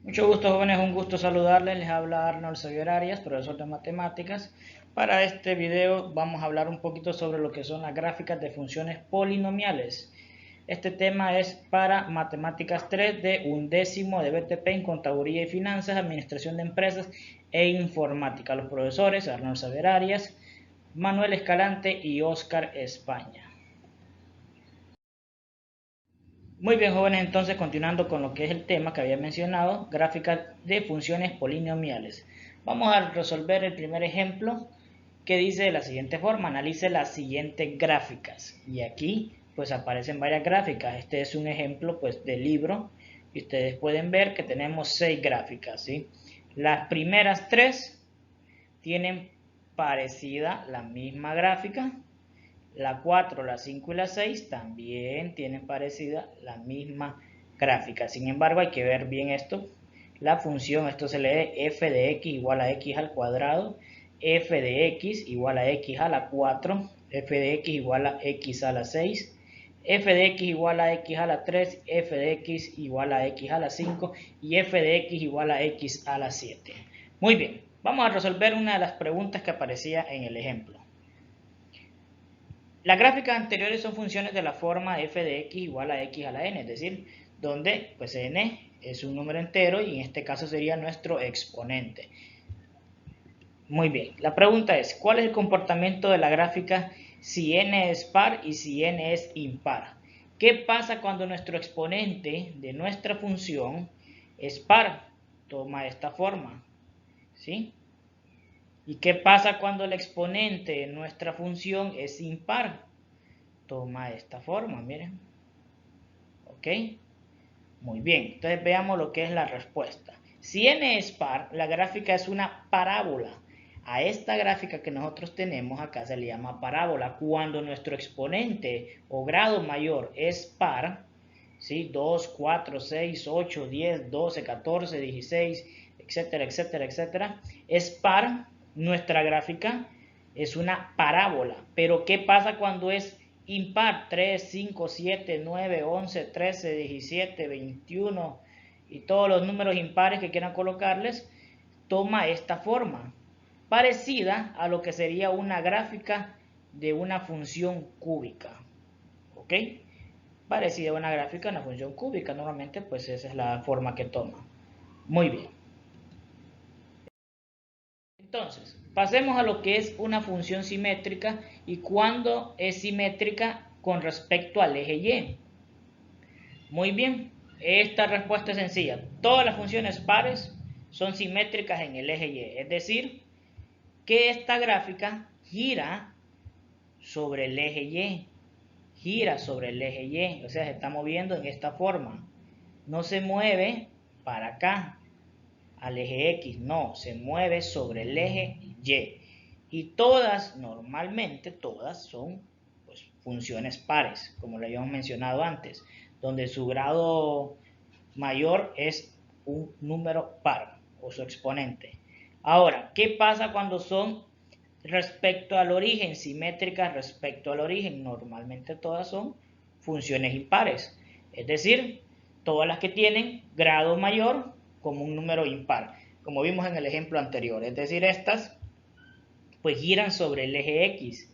Mucho gusto, jóvenes, un gusto saludarles. Les habla Arnold Xavier Arias, profesor de matemáticas. Para este video vamos a hablar un poquito sobre lo que son las gráficas de funciones polinomiales. Este tema es para Matemáticas 3 de 1º de BTP en Contaduría y Finanzas, Administración de Empresas e Informática. Los profesores Arnold Xavier Arias, Manuel Escalante y Oscar España. Muy bien, jóvenes, entonces continuando con lo que es el tema que había mencionado, gráficas de funciones polinomiales. Vamos a resolver el primer ejemplo que dice de la siguiente forma: analice las siguientes gráficas. Y aquí pues aparecen varias gráficas. Este es un ejemplo pues del libro y ustedes pueden ver que tenemos 6 gráficas, ¿sí? Las primeras 3 tienen parecida la misma gráfica. La 4, la 5 y la 6 también tienen parecida la misma gráfica. Sin embargo, hay que ver bien esto. La función, esto se lee f de x igual a x al cuadrado, f de x igual a x a la 4, f de x igual a x a la 6, f de x igual a x a la 3, f de x igual a x a la 5 y f de x igual a x a la 7. Muy bien, vamos a resolver una de las preguntas que aparecía en el ejemplo. Las gráficas anteriores son funciones de la forma f de x igual a x a la n, es decir, donde pues n es un número entero y en este caso sería nuestro exponente. Muy bien, la pregunta es, ¿cuál es el comportamiento de la gráfica si n es par y si n es impar? ¿Qué pasa cuando nuestro exponente de nuestra función es par? Toma esta forma, ¿sí? ¿Y qué pasa cuando el exponente de nuestra función es impar? Toma esta forma, miren. ¿Ok? Muy bien, entonces veamos lo que es la respuesta. Si n es par, la gráfica es una parábola. A esta gráfica que nosotros tenemos acá se le llama parábola. Cuando nuestro exponente o grado mayor es par, ¿sí? 2, 4, 6, 8, 10, 12, 14, 16, etcétera, etcétera, etcétera, es par, nuestra gráfica es una parábola. Pero ¿qué pasa cuando es impar? 3, 5, 7, 9, 11, 13, 17, 21 y todos los números impares que quieran colocarles, toma esta forma, parecida a lo que sería una gráfica de una función cúbica. ¿Ok? Parecida a una gráfica de una función cúbica. Normalmente pues esa es la forma que toma. Muy bien. Entonces, pasemos a lo que es una función simétrica y cuándo es simétrica con respecto al eje Y. Muy bien, esta respuesta es sencilla. Todas las funciones pares son simétricas en el eje Y, es decir, que esta gráfica gira sobre el eje Y, gira sobre el eje Y, o sea, se está moviendo en esta forma. No se mueve para acá, al eje X, no, se mueve sobre el eje Y. Y todas, normalmente todas son pues, funciones pares, como lo habíamos mencionado antes, donde su grado mayor es un número par o su exponente. Ahora, ¿qué pasa cuando son respecto al origen, simétricas respecto al origen? Normalmente todas son funciones impares, es decir, todas las que tienen grado mayor como un número impar, como vimos en el ejemplo anterior, es decir, estas pues giran sobre el eje X,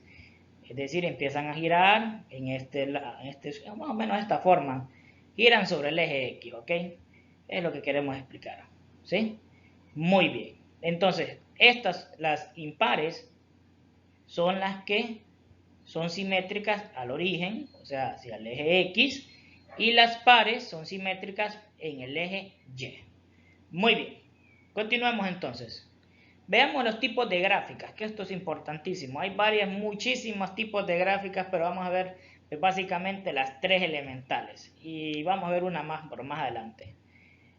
es decir, empiezan a girar en este más o menos de esta forma, giran sobre el eje X, ¿ok? Es lo que queremos explicar, ¿sí? Muy bien, entonces, estas, las impares, son las que son simétricas al origen, o sea, hacia el eje X, y las pares son simétricas en el eje Y. Muy bien, continuemos entonces. Veamos los tipos de gráficas, que esto es importantísimo. Hay muchísimos tipos de gráficas, pero vamos a ver básicamente las 3 elementales. Y vamos a ver una más por más adelante.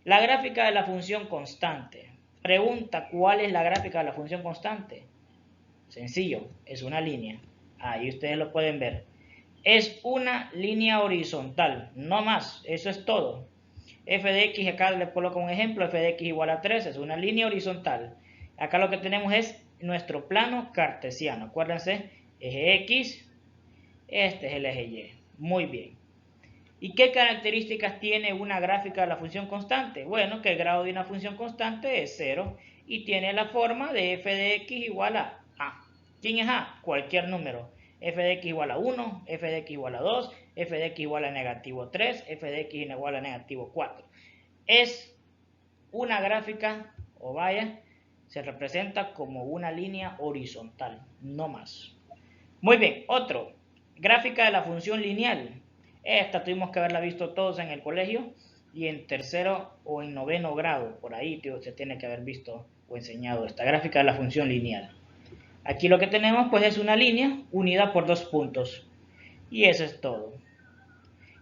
La gráfica de la función constante. Pregunta, ¿cuál es la gráfica de la función constante? Sencillo, es una línea. Ahí ustedes lo pueden ver. Es una línea horizontal, no más, eso es todo. F de x, acá les coloco un ejemplo, f de x igual a 3, es una línea horizontal. Acá lo que tenemos es nuestro plano cartesiano. Acuérdense, eje x, este es el eje y. Muy bien. ¿Y qué características tiene una gráfica de la función constante? Bueno, que el grado de una función constante es 0 y tiene la forma de f de x igual a a. ¿Quién es a? Cualquier número. F de x igual a 1, f de x igual a 2, f de x igual a negativo 3, f de x igual a negativo 4. Es una gráfica, o vaya, se representa como una línea horizontal, no más. Muy bien, otro, gráfica de la función lineal. Esta tuvimos que haberla visto todos en el colegio y en tercero o en noveno grado, por ahí se tiene que haber visto o enseñado esta gráfica de la función lineal. Aquí lo que tenemos pues es una línea unida por dos puntos y eso es todo.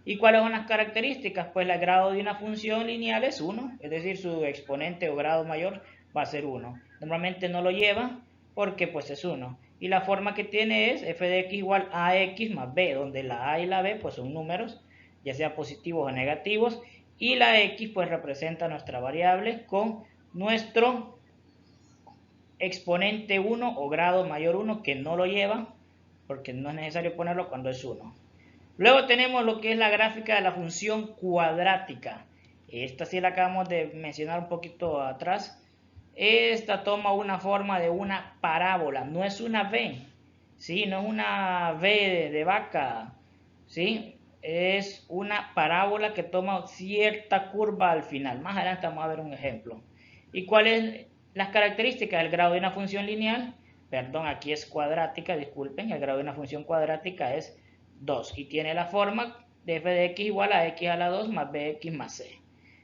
¿Y cuáles son las características? Pues el grado de una función lineal es 1, es decir, su exponente o grado mayor va a ser 1. Normalmente no lo lleva porque pues es 1. Y la forma que tiene es f de x igual a x más b, donde la a y la b pues son números, ya sea positivos o negativos, y la x pues representa nuestra variable con nuestro exponente 1 o grado mayor 1 que no lo lleva, porque no es necesario ponerlo cuando es 1. Luego tenemos lo que es la gráfica de la función cuadrática. Esta sí la acabamos de mencionar un poquito atrás. Esta toma una forma de una parábola, no es una V, ¿sí? No es una V de vaca, ¿sí? Es una parábola que toma cierta curva al final. Más adelante vamos a ver un ejemplo. ¿Y cuáles son las características del grado de una función lineal? Perdón, aquí es cuadrática, disculpen, el grado de una función cuadrática es 2 y tiene la forma de f de x igual a x a la 2 más bx más c,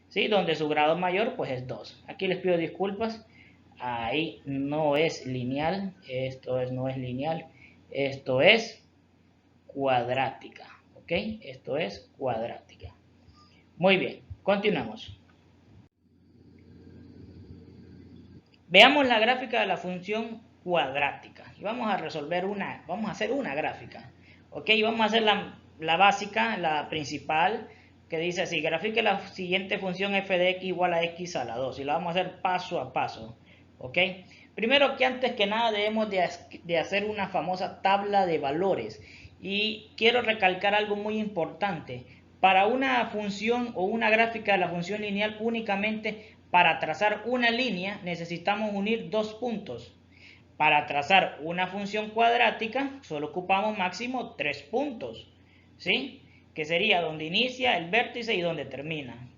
¿sí? Donde su grado mayor pues es 2. Aquí les pido disculpas, ahí no es lineal, no es lineal, esto es cuadrática, ¿ok? Esto es cuadrática. Muy bien, continuamos. Veamos la gráfica de la función cuadrática y vamos a hacer una gráfica, ¿ok? Vamos a hacer la básica, la principal, que dice así: grafique la siguiente función f de x igual a x a la 2 y la vamos a hacer paso a paso, ¿ok? Primero que antes que nada debemos de hacer una famosa tabla de valores y quiero recalcar algo muy importante. Para una función o una gráfica de la función lineal únicamente para trazar una línea necesitamos unir dos puntos. Para trazar una función cuadrática solo ocupamos máximo 3 puntos, ¿sí? Que sería donde inicia el vértice y donde termina.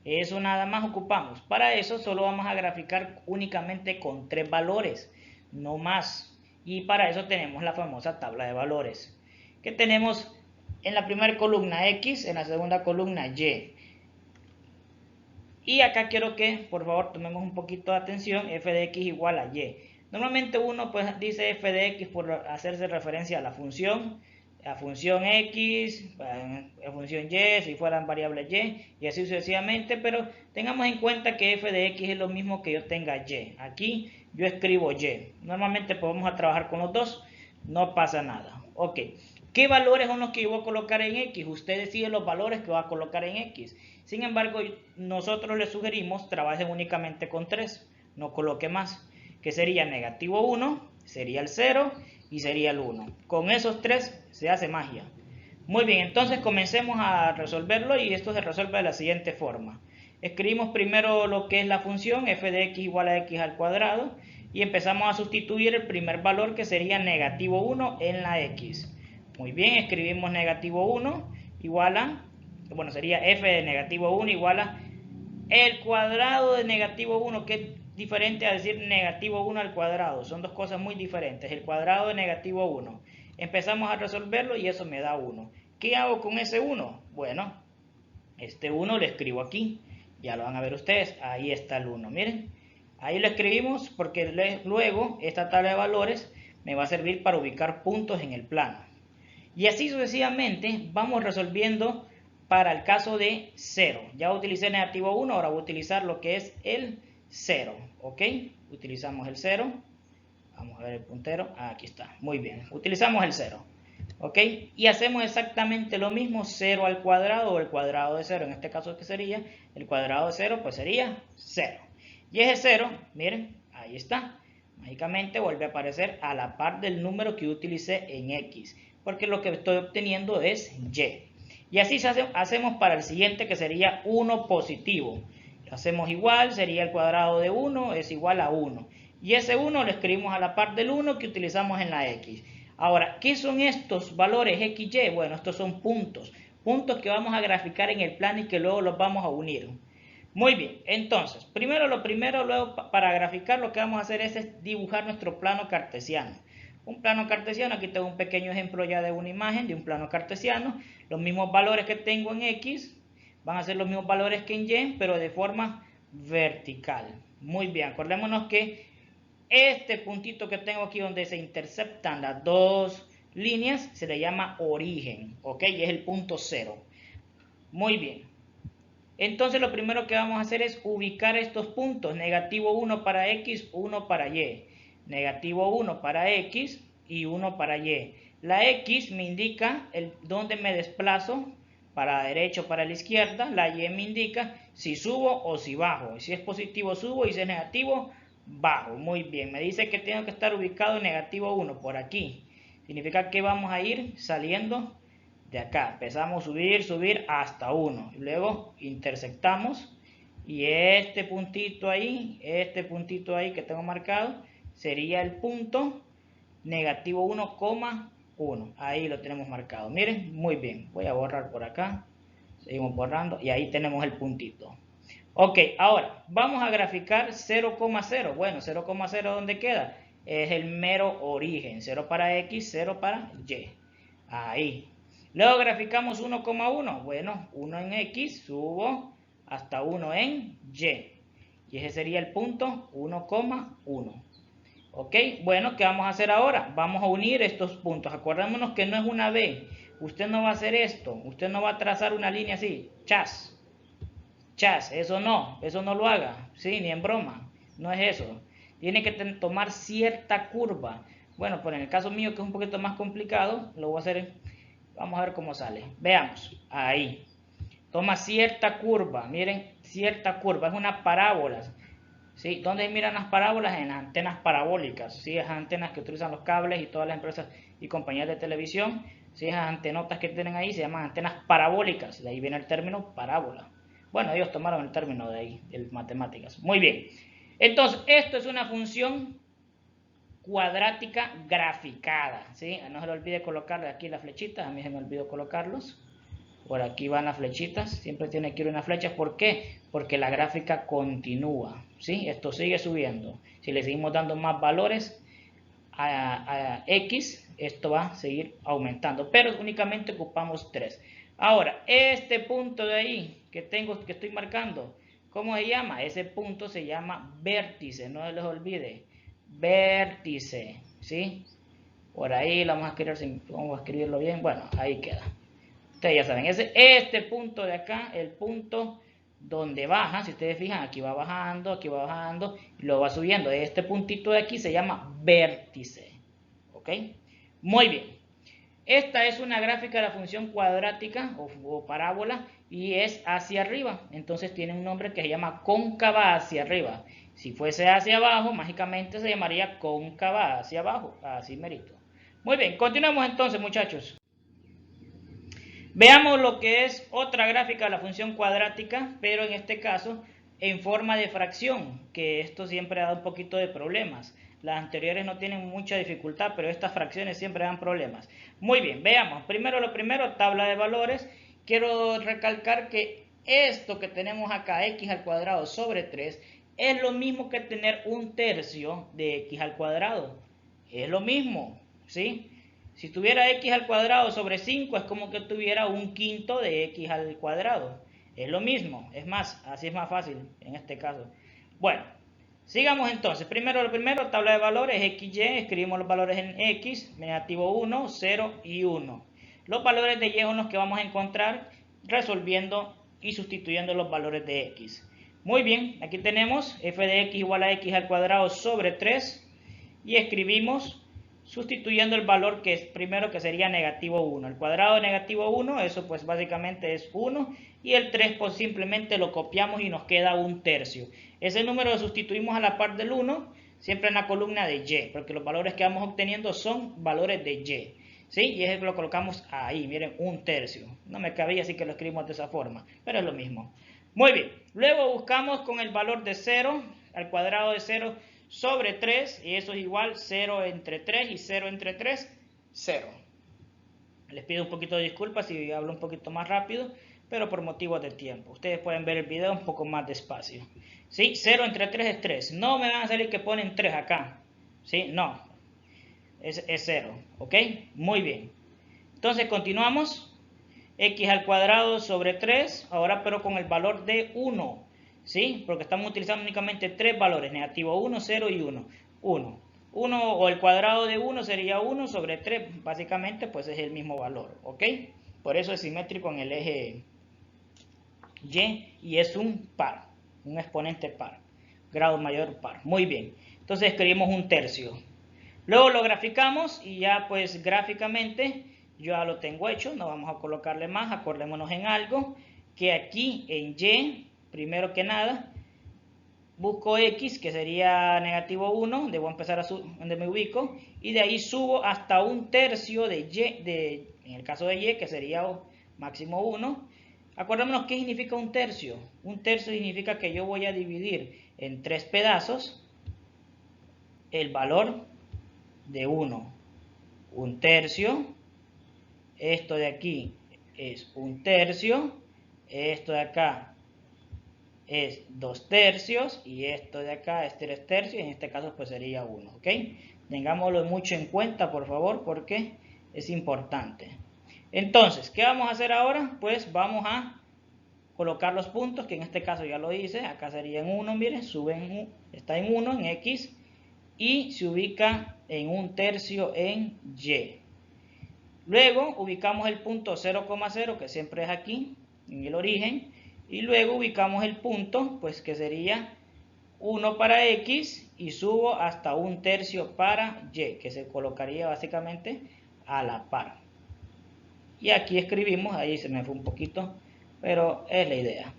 Eso nada más ocupamos. Para eso solo vamos a graficar únicamente con 3 valores, no más. Y para eso tenemos la famosa tabla de valores, que tenemos en la primera columna X, en la segunda columna Y. Y acá quiero que, por favor, tomemos un poquito de atención, f de x igual a y. Normalmente uno pues dice f de x por hacerse referencia a la función x, la función y, si fueran variables y así sucesivamente, pero tengamos en cuenta que f de x es lo mismo que yo tenga y. Aquí yo escribo y. Normalmente podemos trabajar con los dos, no pasa nada. Ok, ¿qué valores son los que yo voy a colocar en x? Usted decide los valores que va a colocar en x. Sin embargo, nosotros les sugerimos trabajen únicamente con 3, no coloque más, que sería negativo 1, sería el 0 y sería el 1. Con esos 3 se hace magia. Muy bien, entonces comencemos a resolverlo y esto se resuelve de la siguiente forma. Escribimos primero lo que es la función f de x igual a x al cuadrado y empezamos a sustituir el primer valor que sería negativo 1 en la x. Muy bien, escribimos negativo 1 igual a, bueno, sería f de negativo 1 igual a el cuadrado de negativo 1, que es diferente a decir negativo 1 al cuadrado. Son dos cosas muy diferentes. El cuadrado de negativo 1. Empezamos a resolverlo y eso me da 1. ¿Qué hago con ese 1? Bueno, este 1 lo escribo aquí. Ya lo van a ver ustedes. Ahí está el 1. Miren, ahí lo escribimos porque luego esta tabla de valores me va a servir para ubicar puntos en el plano. Y así sucesivamente vamos resolviendo para el caso de 0. Ya utilicé negativo 1, ahora voy a utilizar lo que es el 0. ¿Ok? Utilizamos el 0. Vamos a ver el puntero. Aquí está. Muy bien. Utilizamos el 0. ¿Ok? Y hacemos exactamente lo mismo. 0 al cuadrado o el cuadrado de 0. En este caso, ¿qué sería? El cuadrado de 0, pues sería 0. Y ese 0, miren, ahí está. Mágicamente vuelve a aparecer a la par del número que utilicé en X, porque lo que estoy obteniendo es Y. Y así hacemos para el siguiente, que sería 1 positivo. Lo hacemos igual, sería el cuadrado de 1 es igual a 1. Y ese 1 lo escribimos a la par del 1 que utilizamos en la x. Ahora, ¿qué son estos valores x, y? Bueno, estos son puntos. Puntos que vamos a graficar en el plano y que luego los vamos a unir. Muy bien, entonces, luego para graficar lo que vamos a hacer es dibujar nuestro plano cartesiano. Un plano cartesiano, aquí tengo un pequeño ejemplo ya de una imagen de un plano cartesiano. Los mismos valores que tengo en X van a ser los mismos valores que en Y, pero de forma vertical. Muy bien, acordémonos que este puntito que tengo aquí donde se interceptan las dos líneas se le llama origen, ¿ok? Y es el punto 0. Muy bien. Entonces lo primero que vamos a hacer es ubicar estos puntos. Negativo 1 para X, 1 para Y. Negativo 1 para X y 1 para Y. La X me indica dónde me desplazo, para la derecha o para la izquierda. La Y me indica si subo o si bajo. Si es positivo subo y si es negativo bajo. Muy bien, me dice que tengo que estar ubicado en negativo 1 por aquí. Significa que vamos a ir saliendo de acá. Empezamos a subir hasta 1. Luego intersectamos y este puntito ahí que tengo marcado sería el punto negativo 1,1. Ahí lo tenemos marcado. Miren, muy bien. Voy a borrar por acá. Seguimos borrando y ahí tenemos el puntito. Ok, ahora vamos a graficar 0,0. Bueno, 0,0 ¿dónde queda? Es el mero origen. 0 para X, 0 para Y. Ahí. Luego graficamos 1,1. Bueno, 1 en X, subo hasta 1 en Y. Y ese sería el punto 1,1. Ok, bueno, ¿qué vamos a hacer ahora? Vamos a unir estos puntos. Acordémonos que no es una B. Usted no va a hacer esto. Usted no va a trazar una línea así. Chas. Chas, eso no lo haga. Sí, ni en broma. No es eso. Tiene que tomar cierta curva. Bueno, pues en el caso mío, que es un poquito más complicado, lo voy a hacer. Vamos a ver cómo sale. Veamos. Ahí. Toma cierta curva. Miren, cierta curva. Es una parábola. ¿Sí? ¿Dónde miran las parábolas? En las antenas parabólicas. ¿Sí? Esas antenas que utilizan los cables y todas las empresas y compañías de televisión. ¿Sí? Esas antenotas que tienen ahí se llaman antenas parabólicas. De ahí viene el término parábola. Bueno, ellos tomaron el término de ahí, de matemáticas. Muy bien. Entonces, esto es una función cuadrática graficada, ¿sí? No se le olvide colocarle aquí las flechitas, a mí se me olvidó colocarlos. Por aquí van las flechitas, siempre tiene que ir una flecha. ¿Por qué? Porque la gráfica continúa, ¿sí? Esto sigue subiendo. Si le seguimos dando más valores a X, esto va a seguir aumentando, pero únicamente ocupamos 3. Ahora, este punto de ahí que estoy marcando, ¿cómo se llama? Ese punto se llama vértice, no se les olvide. Vértice, ¿sí? Por ahí lo vamos a escribirlo bien. Bueno, ahí queda. Ustedes ya saben, este punto de acá, el punto donde baja, si ustedes fijan, aquí va bajando, y lo va subiendo. Este puntito de aquí se llama vértice. ¿Ok? Muy bien. Esta es una gráfica de la función cuadrática o parábola y es hacia arriba. Entonces tiene un nombre que se llama cóncava hacia arriba. Si fuese hacia abajo, mágicamente se llamaría cóncava hacia abajo. Así merito. Muy bien, continuamos entonces, muchachos. Veamos lo que es otra gráfica de la función cuadrática, pero en este caso en forma de fracción, que esto siempre da un poquito de problemas. Las anteriores no tienen mucha dificultad, pero estas fracciones siempre dan problemas. Muy bien, veamos. Lo primero, tabla de valores. Quiero recalcar que esto que tenemos acá, x al cuadrado sobre 3, es lo mismo que tener un tercio de x al cuadrado. Es lo mismo, ¿sí? Si tuviera x al cuadrado sobre 5 es como que tuviera un quinto de x al cuadrado. Es lo mismo, es más, así es más fácil en este caso. Bueno, sigamos entonces. Lo primero, tabla de valores, x, y. Escribimos los valores en x, negativo 1, 0 y 1. Los valores de y son los que vamos a encontrar resolviendo y sustituyendo los valores de x. Muy bien, aquí tenemos f de x igual a x al cuadrado sobre 3 y escribimos sustituyendo el valor que es primero, que sería negativo 1. El cuadrado de negativo 1, eso pues básicamente es 1. Y el 3 pues simplemente lo copiamos y nos queda un tercio. Ese número lo sustituimos a la par del 1, siempre en la columna de y, porque los valores que vamos obteniendo son valores de y. ¿sí? Y es lo colocamos ahí, miren, 1/3. No me cabía, así que lo escribimos de esa forma, pero es lo mismo. Muy bien, luego buscamos con el valor de 0, al cuadrado de 0 sobre 3, y eso es igual 0 entre 3 y 0 entre 3, 0. Les pido un poquito de disculpas si hablo un poquito más rápido, pero por motivos de tiempo. Ustedes pueden ver el video un poco más despacio. ¿Sí? 0 entre 3 es 3. No me van a salir que ponen 3 acá. ¿Sí? No. Es 0. ¿Ok? Muy bien. Entonces continuamos. X al cuadrado sobre 3, ahora pero con el valor de 1. ¿Sí? Porque estamos utilizando únicamente 3 valores, negativo 1, 0 y 1. 1 o el cuadrado de 1 sería 1 sobre 3, básicamente pues es el mismo valor, ¿ok? Por eso es simétrico en el eje Y es un par, un exponente par, grado mayor par. Muy bien, entonces escribimos 1/3. Luego lo graficamos y ya pues gráficamente yo ya lo tengo hecho, no vamos a colocarle más, acordémonos en algo, que aquí en Y, primero que nada, busco X, que sería negativo 1, debo empezar a donde me ubico, y de ahí subo hasta 1/3 de Y, en el caso de Y, que sería máximo 1. Acordémonos qué significa 1/3. 1/3 significa que yo voy a dividir en 3 pedazos el valor de 1. 1/3, esto de aquí es 1/3, esto de acá es 2/3 y esto de acá es 3/3, en este caso pues sería 1, ¿ok? Tengámoslo mucho en cuenta, por favor, porque es importante. Entonces, ¿qué vamos a hacer ahora? Pues vamos a colocar los puntos, que en este caso ya lo hice, acá sería en 1, miren, está en 1 en X y se ubica en 1/3 en Y. Luego ubicamos el punto 0,0, que siempre es aquí, en el origen, y luego ubicamos el punto, pues que sería 1 para X, y subo hasta 1/3 para Y, que se colocaría básicamente a la par. Y aquí escribimos, ahí se me fue un poquito, pero es la idea.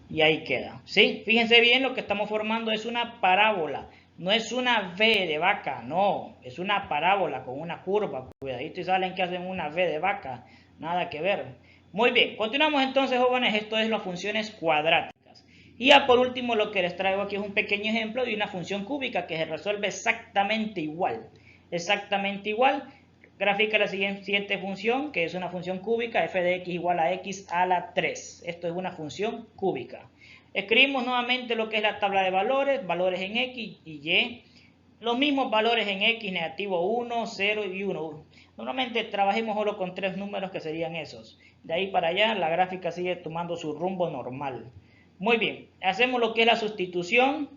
Y ahí queda, ¿sí? Fíjense bien, lo que estamos formando es una parábola. No es una V de vaca, no, es una parábola con una curva. Cuidadito y salen que hacen una V de vaca, nada que ver. Muy bien, continuamos entonces, jóvenes, esto es las funciones cuadráticas. Y ya por último lo que les traigo aquí es un pequeño ejemplo de una función cúbica que se resuelve exactamente igual. Exactamente igual. Grafica la siguiente función, que es una función cúbica, f de x igual a x a la 3. Esto es una función cúbica. Escribimos nuevamente lo que es la tabla de valores, valores en x y y. Los mismos valores en x, negativo 1, 0 y 1. Normalmente trabajemos solo con 3 números que serían esos. De ahí para allá la gráfica sigue tomando su rumbo normal. Muy bien, hacemos lo que es la sustitución.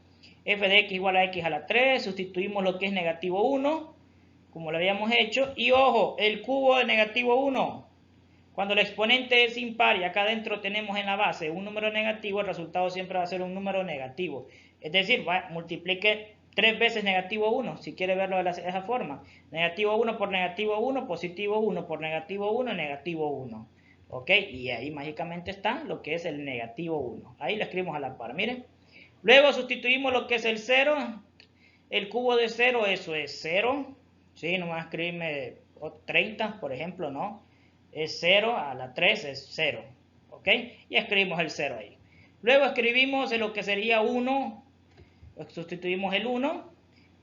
F de x igual a x a la 3. Sustituimos lo que es negativo 1, como lo habíamos hecho. Y ojo, el cubo de negativo 1. Cuando el exponente es impar y acá adentro tenemos en la base un número negativo, el resultado siempre va a ser un número negativo. Es decir, multiplique 3 veces negativo 1, si quiere verlo de esa forma. Negativo 1 por negativo 1, positivo 1 por negativo 1, negativo 1. ¿Ok? Y ahí mágicamente está lo que es el negativo 1. Ahí lo escribimos a la par, miren. Luego sustituimos lo que es el 0. El cubo de 0, eso es 0. ¿Sí? No vas a escribirme 30, por ejemplo, no. Es 0 a la 3 es 0. ¿Ok? Y escribimos el 0 ahí. Luego escribimos lo que sería 1. Sustituimos el 1.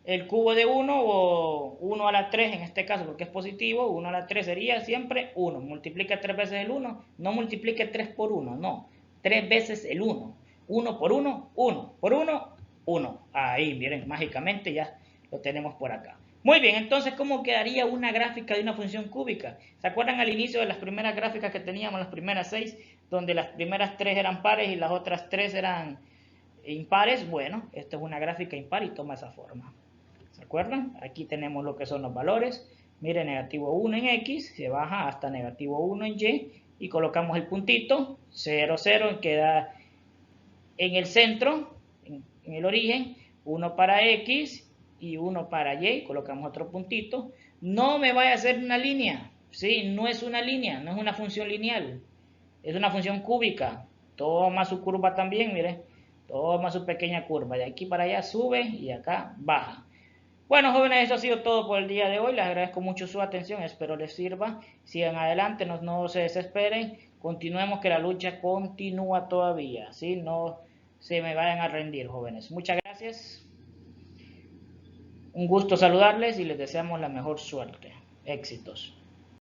El cubo de 1 o 1 a la 3 en este caso porque es positivo. 1 a la 3 sería siempre 1. Multiplica 3 veces el 1. No multiplique 3 por 1, no. 3 veces el 1. 1 por 1, 1 por 1, 1. Ahí, miren, mágicamente ya lo tenemos por acá. Muy bien, entonces, ¿cómo quedaría una gráfica de una función cúbica? ¿Se acuerdan al inicio de las primeras gráficas que teníamos, las primeras 6, donde las primeras 3 eran pares y las otras 3 eran impares? Bueno, esta es una gráfica impar y toma esa forma. ¿Se acuerdan? Aquí tenemos lo que son los valores. Mire, negativo 1 en X, se baja hasta negativo 1 en Y colocamos el puntito, 0, 0, queda en el centro, en el origen, 1 para X y 1 para Y, colocamos otro puntito. No me vaya a hacer una línea, ¿sí? No es una línea, no es una función lineal, es una función cúbica. Toma su curva también, mire, toma su pequeña curva, de aquí para allá sube y acá baja. Bueno, jóvenes, eso ha sido todo por el día de hoy. Les agradezco mucho su atención, espero les sirva. Sigan adelante, no se desesperen, continuemos que la lucha continúa todavía, ¿sí? No se me vayan a rendir, jóvenes. Muchas gracias. Un gusto saludarles y les deseamos la mejor suerte. Éxitos.